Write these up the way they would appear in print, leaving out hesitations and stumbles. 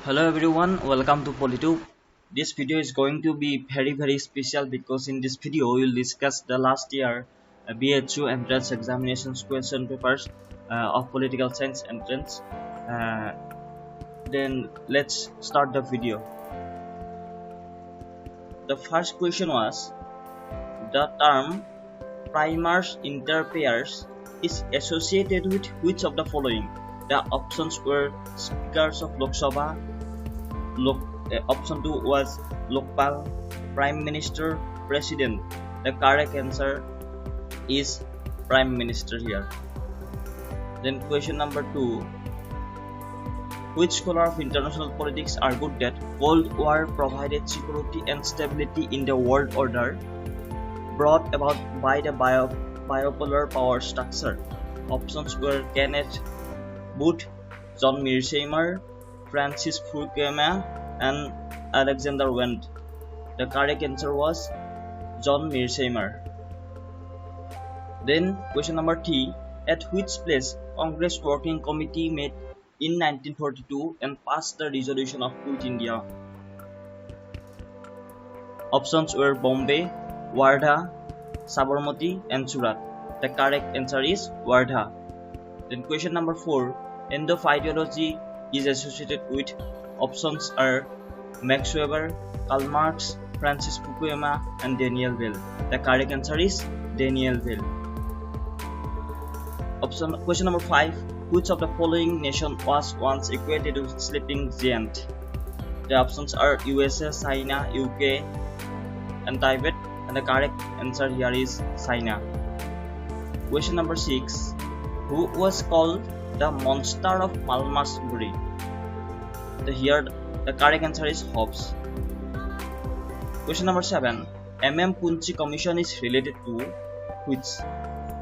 Hello everyone, welcome to Polytube. This video is going to be very special because in this video we will discuss the last year BHU Entrance examinations question papers of political science entrance. Uh, then let's start the video. The first question was, the term primers inter pairs is associated with which of the following? The options were speakers of Lok Sabha. Option 2 was Lokpal, Prime Minister, President. The correct answer is Prime Minister here. Then question number 2. Which scholar of international politics argued that Cold War provided security and stability in the world order brought about by the bipolar power structure? Options were Kenneth Booth, John Mearsheimer, Francis Fukuyama, and Alexander Wendt. The correct answer was John Mearsheimer. Then question number 3. At which place Congress Working Committee met in 1942 and passed the resolution of Quit India? Options were Bombay, Wardha, Sabarmati, and Surat. The correct answer is Wardha. Then question number 4. Endophysiology is associated with. Options are Max Weber, Karl Marx, Francis Fukuyama, and Daniel Bell. The correct answer is Daniel Bell. Question number 5. Which of the following nation was once equated with sleeping giant? The options are USA, China, UK, and Tibet, and the correct answer here is China. Question number 6. Who was called the monster of Malmesbury? The correct answer is Hobbes. Question number 7. Punchi Commission is related to which?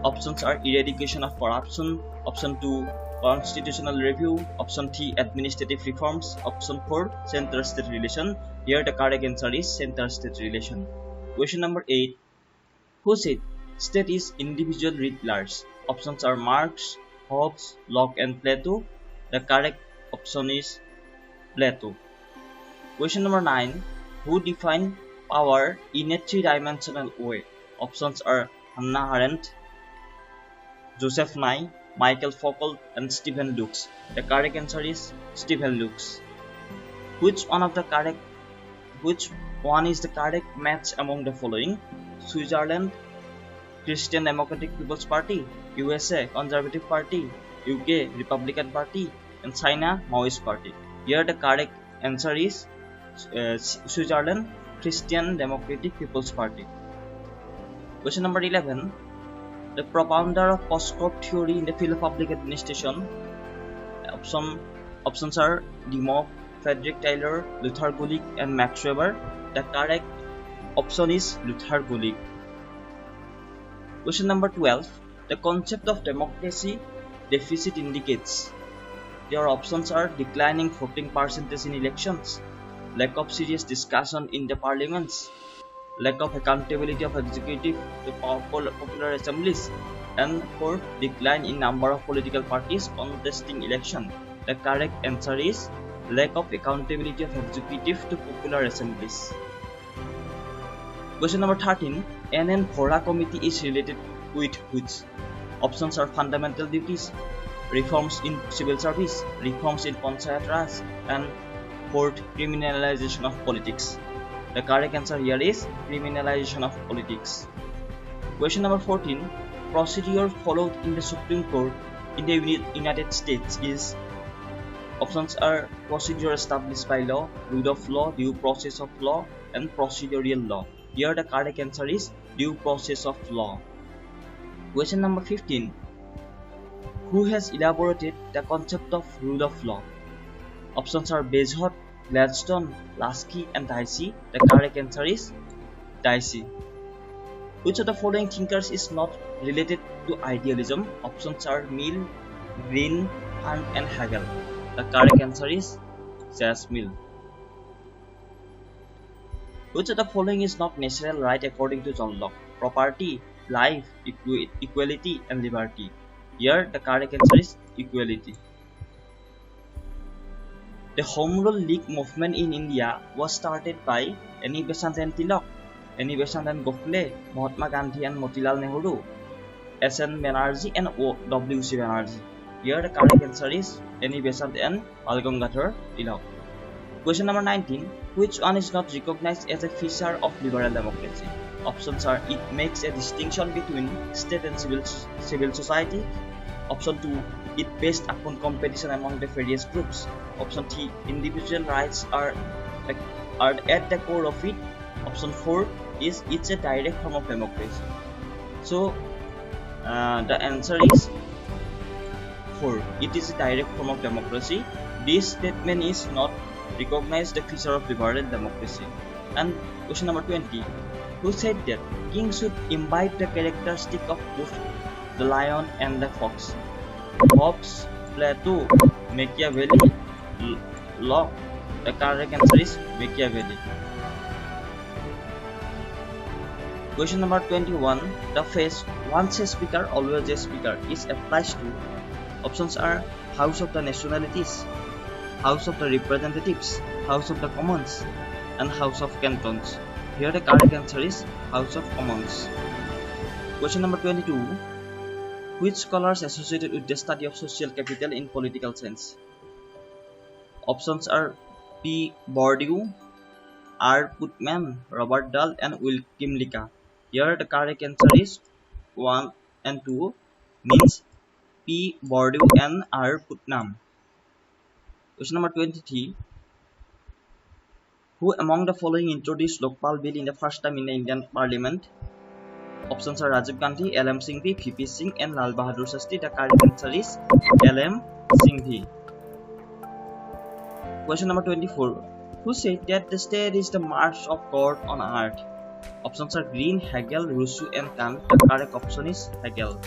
Options are eradication of corruption, option 2 constitutional review, option 3 administrative reforms, option 4 center-state relation. Here the correct answer is center-state relation. Question number 8. Who said state is individual writ large? Options are Marx, Hobbes, Locke, and Plato. The correct option is Plato. Question number 9. Who defined power in a three-dimensional way? Options are Hannah Arendt, Joseph Nye, Michael Foucault, and Stephen Lukes. The correct answer is Stephen Lukes. Which one is the correct match among the following? Switzerland, Christian Democratic People's Party, USA, Conservative Party, UK, Republican Party, and China, Maoist Party. Here the correct answer is Switzerland, Christian Democratic People's Party. Question number 11. The propounder of post-crop theory in the field of public administration. Options are Dimock, Frederick Taylor, Luther Gulick, and Max Weber. The correct option is Luther Gulick. Question number 12. The concept of democracy deficit indicates. Your options are declining voting percentage in elections, lack of serious discussion in the parliaments, lack of accountability of executive to popular assemblies, and 4. Decline in number of political parties contesting election. The correct answer is lack of accountability of executive to popular assemblies. Question number 13. NN Vora committee is related with which? Options are fundamental duties, reforms in civil service, reforms in Panchayat Raj, and 4th criminalization of politics. The correct answer here is criminalization of politics. Question number 14. Procedure followed in the Supreme Court in the United States is. Options are procedure established by law, rule of law, due process of law, and procedural law. Here the correct answer is due process of law. Question number 15. Who has elaborated the concept of rule of law? Options are Bagehot, Gladstone, Lasky, and Dicey. The correct answer is Dicey. Which of the following thinkers is not related to idealism? Options are Mill, Green, Hunt, and Hegel. The correct answer is J.S. Mill. Which of the following is not natural right according to John Locke? Property, life, equality, and liberty. Here the correct answer is equality. The Home Rule League movement in India was started by Annie Besant and Tilak, Annie Besant and Gokhale, Mahatma Gandhi and Motilal Nehru, S.N. Banerjee and W.C. Banerjee. Here the correct answer is Annie Besant and Bal Gangadhar Tilak. Question number 19. Which one is not recognized as a feature of liberal democracy? Options are: it makes a distinction between state and civil society. Option 2, it based upon competition among the various groups. Option 3, individual rights are at the core of it. Option 4 is it's a direct form of democracy. So the answer is 4. It is a direct form of democracy. This statement is not recognized the feature of liberal democracy. And question number 20. Who said that king should imbibe the characteristic of both the lion and the fox? Hobbes, Plato, Machiavelli, Locke. The correct answer is Machiavelli. Question number 21. The phrase once a speaker, always a speaker is applies to. Options are: House of the Nationalities, House of the Representatives, House of the Commons, and House of Cantons. Here the correct answer is House of Commons. Question number 22. Which scholars associated with the study of social capital in political science? Options are: P. Bourdieu, R. Putnam, Robert Dahl, and William Lica. Here the correct answer is 1 and 2, means P. Bourdieu and R. Putnam. Question number 23. Who among the following introduced Lokpal Bill in the first time in the Indian Parliament? Options are: Rajiv Gandhi, L.M. Singhvi, V.P. Singh, and Lal Bahadur Shastri. The correct answer is L.M. Singhvi. Question number 24. Who said that the state is the march of God on earth? Options are: Green, Hegel, Rousseau, and Kant. The correct option is Hegel.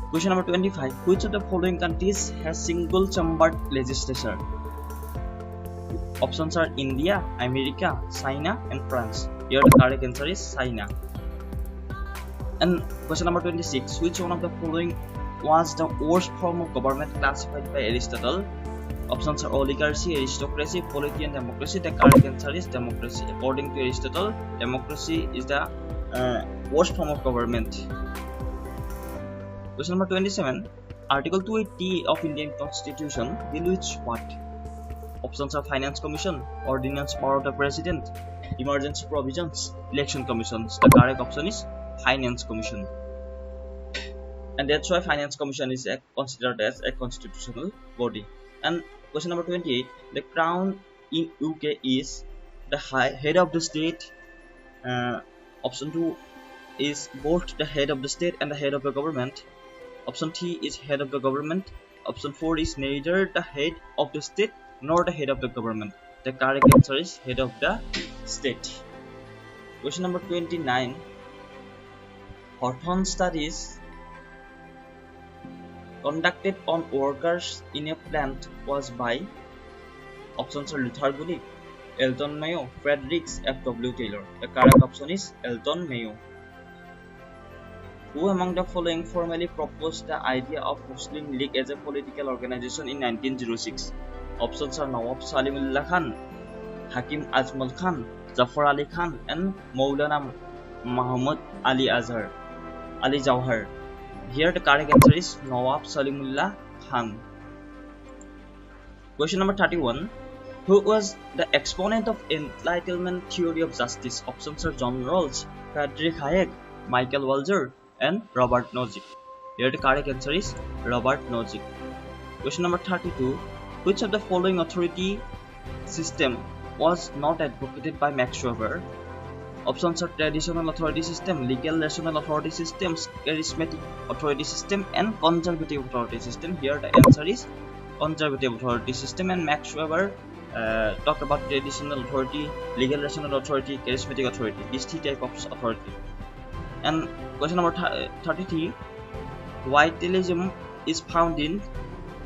Question number 25. Which of the following countries has single-chambered legislature? Options are: India, America, China, and France. Here the correct answer is China. And question number 26. Which one of the following was the worst form of government classified by Aristotle? Options are: oligarchy, aristocracy, polity, and democracy. The correct answer is democracy. According to Aristotle, democracy is the worst form of government. Question number 27. Article 280 of Indian Constitution deal with what? Options are: Finance Commission, Ordinance Power of the President, Emergency Provisions, Election Commissions. The correct option is Finance Commission. And that's why Finance Commission is considered as a constitutional body. And question number 28. The Crown in UK is the head of the state. Option 2 is both the head of the state and the head of the government. Option 3 is head of the government. Option 4 is neither the head of the state nor the head of the government. The correct answer is head of the state. Question number 29. Hawthorne studies conducted on workers in a plant was by. Options are: Luther Gulick, Elton Mayo, Fredericks, F.W. Taylor. The correct option is Elton Mayo. Who among the following formally proposed the idea of Muslim League as a political organization in 1906? Options are: Nawab Salimullah Khan, Hakim Ajmal Khan, Zafar Ali Khan, and Maulana Muhammad Ali Jawhar. Here the correct answer is Nawab Salimullah Khan. Question number 31. Who was the exponent of Enlightenment theory of justice? Options are: John Rawls, Friedrich Hayek, Michael Walzer, and Robert Nozick. Here the correct answer is Robert Nozick. Question number 32. Which of the following authority system was not advocated by Max Weber? Options are: traditional authority system, legal rational authority systems, charismatic authority system, and conservative authority system. Here the answer is conservative authority system, and Max Weber talked about traditional authority, legal rational authority, charismatic authority, these three types of authority. And question number 33. Vitalism is found in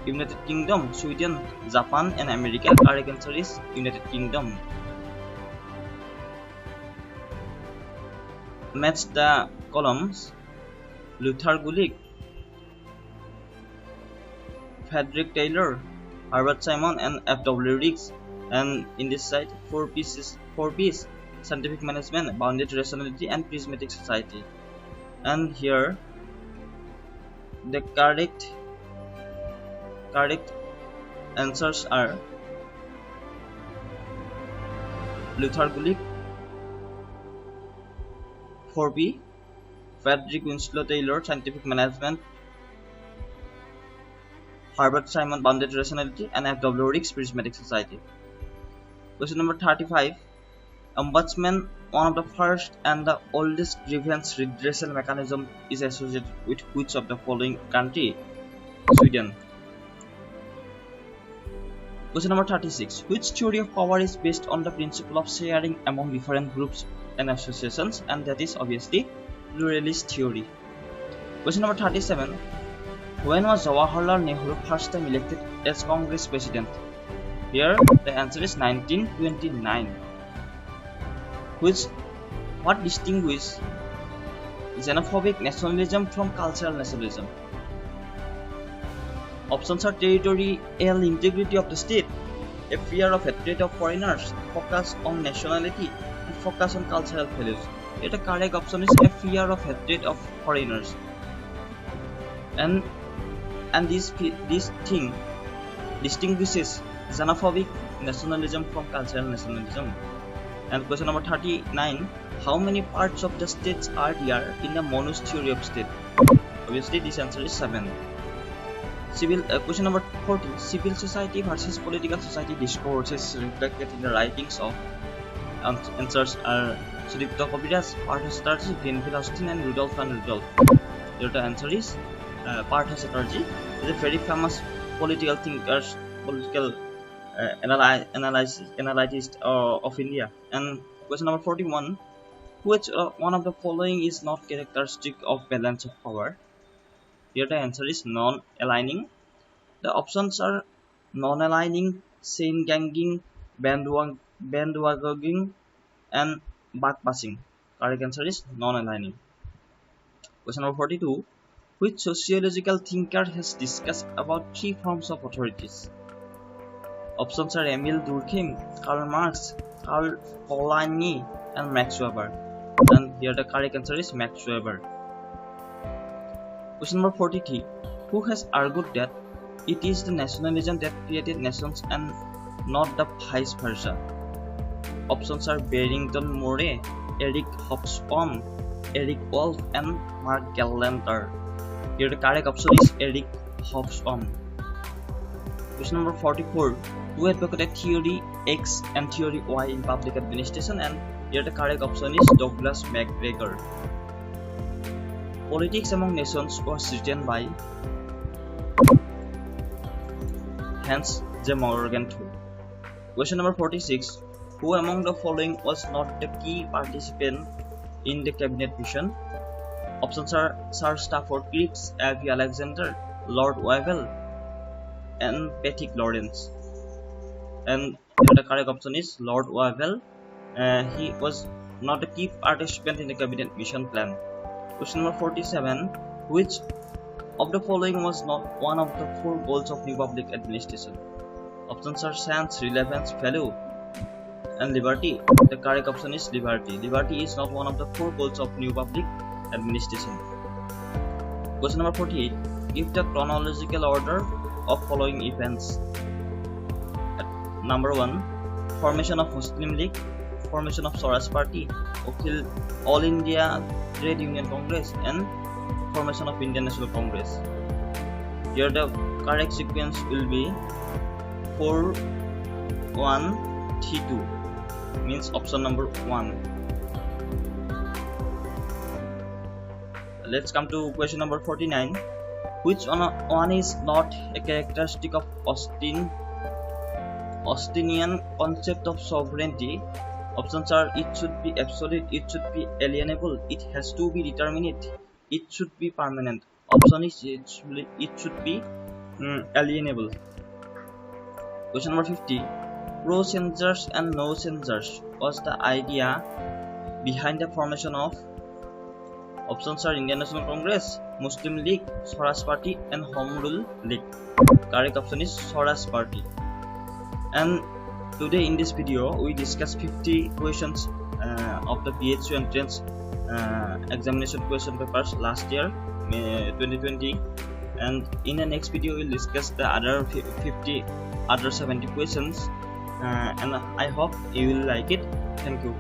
United Kingdom, Sweden, Japan, and America. Correct answer is United Kingdom. Match the columns: Luther Gulick, Frederick Taylor, Herbert Simon and F.W. Riggs. And in this side, 4 P's: scientific management, bounded rationality, and prismatic society. And here the correct answers are Luther Gulick, 4B, Frederick Winslow Taylor, scientific management, Herbert Simon, bounded rationality, and F.W. Riggs, prismatic society. Question number 35. Ombudsman, one of the first and the oldest grievance redressal mechanism, is associated with which of the following country? Sweden. Question number 36. Which theory of power is based on the principle of sharing among different groups and associations, and that is obviously pluralist theory. Question number 37. When was Jawaharlal Nehru first time elected as Congress president? Here the answer is 1929. What distinguishes xenophobic nationalism from cultural nationalism? Options are territorial integrity of the state, a fear of hatred of foreigners, focus on nationality, and focus on cultural values. Here the correct option is a fear of hatred of foreigners. And this thing distinguishes xenophobic nationalism from cultural nationalism. And question number 39. How many parts of the states are there in the monist theory of state? Obviously this answer is 7. Question number 40. Civil society versus political society discourse is reflected in the writings of answers are Sudipta Kaviraj, Partha Chatterjee, Grenville Austin, and Rudolph van Rudolph. Here the answer is Partha Chatterjee is a very famous political thinker, political analyst of India. And question number 41. Which one of the following is not characteristic of balance of power? Here the answer is non-aligning. The options are non-aligning, chain-ganging, bandwagoning, and backpassing. Correct answer is non-aligning. Question number 42. Which sociological thinker has discussed about 3 forms of authorities? Options are Emil Durkheim, Karl Marx, Karl Polanyi, and Max Weber. And here the correct answer is Max Weber. Question number 43. Who has argued that it is the nationalism that created nations and not the vice versa? Options are Barrington Moray, Eric Hobsbawm, Eric Wolff, and Mark Gallander. Here the correct option is Eric Hobsbawm. Question number 44. Who advocated theory X and theory Y in public administration? And here the correct option is Douglas MacGregor. Politics Among Nations was written by Hans J. Morgan II. Question number 46. Who among the following was not the key participant in the cabinet mission? Options are Sir Stafford Cripps, A.V. Alexander, Lord Wavell, and Patrick Lawrence. And the correct option is Lord Wavell. He was not a key participant in the cabinet mission plan. Question number 47. Which of the following was not one of the 4 goals of New Public Administration? Options are Science, Relevance, Value, and Liberty. The correct option is Liberty. Liberty is not one of the 4 goals of New Public Administration. Question number 48. Give the chronological order of following events. Number 1. Formation of Muslim League, formation of Swaraj Party, All India Trade Union Congress, and formation of Indian National Congress. Here the correct sequence will be 4, 1, 3, 2. Means option number 1. Let's come to question number 49. Which one is not a characteristic of Austinian concept of sovereignty? Options are it should be absolute, it should be alienable, it has to be determinate, it should be permanent. Option is it should be alienable. Question number 50. Pro-censors and no-censors was the idea behind the formation of. Options are Indian National Congress, Muslim League, Swaraj Party, and Home Rule League. Correct option is Swaraj Party. And today in this video we discuss 50 questions of the BHU Entrance examination question papers last year 2020, and in the next video we'll discuss the other 70 questions, and I hope you will like it. Thank you.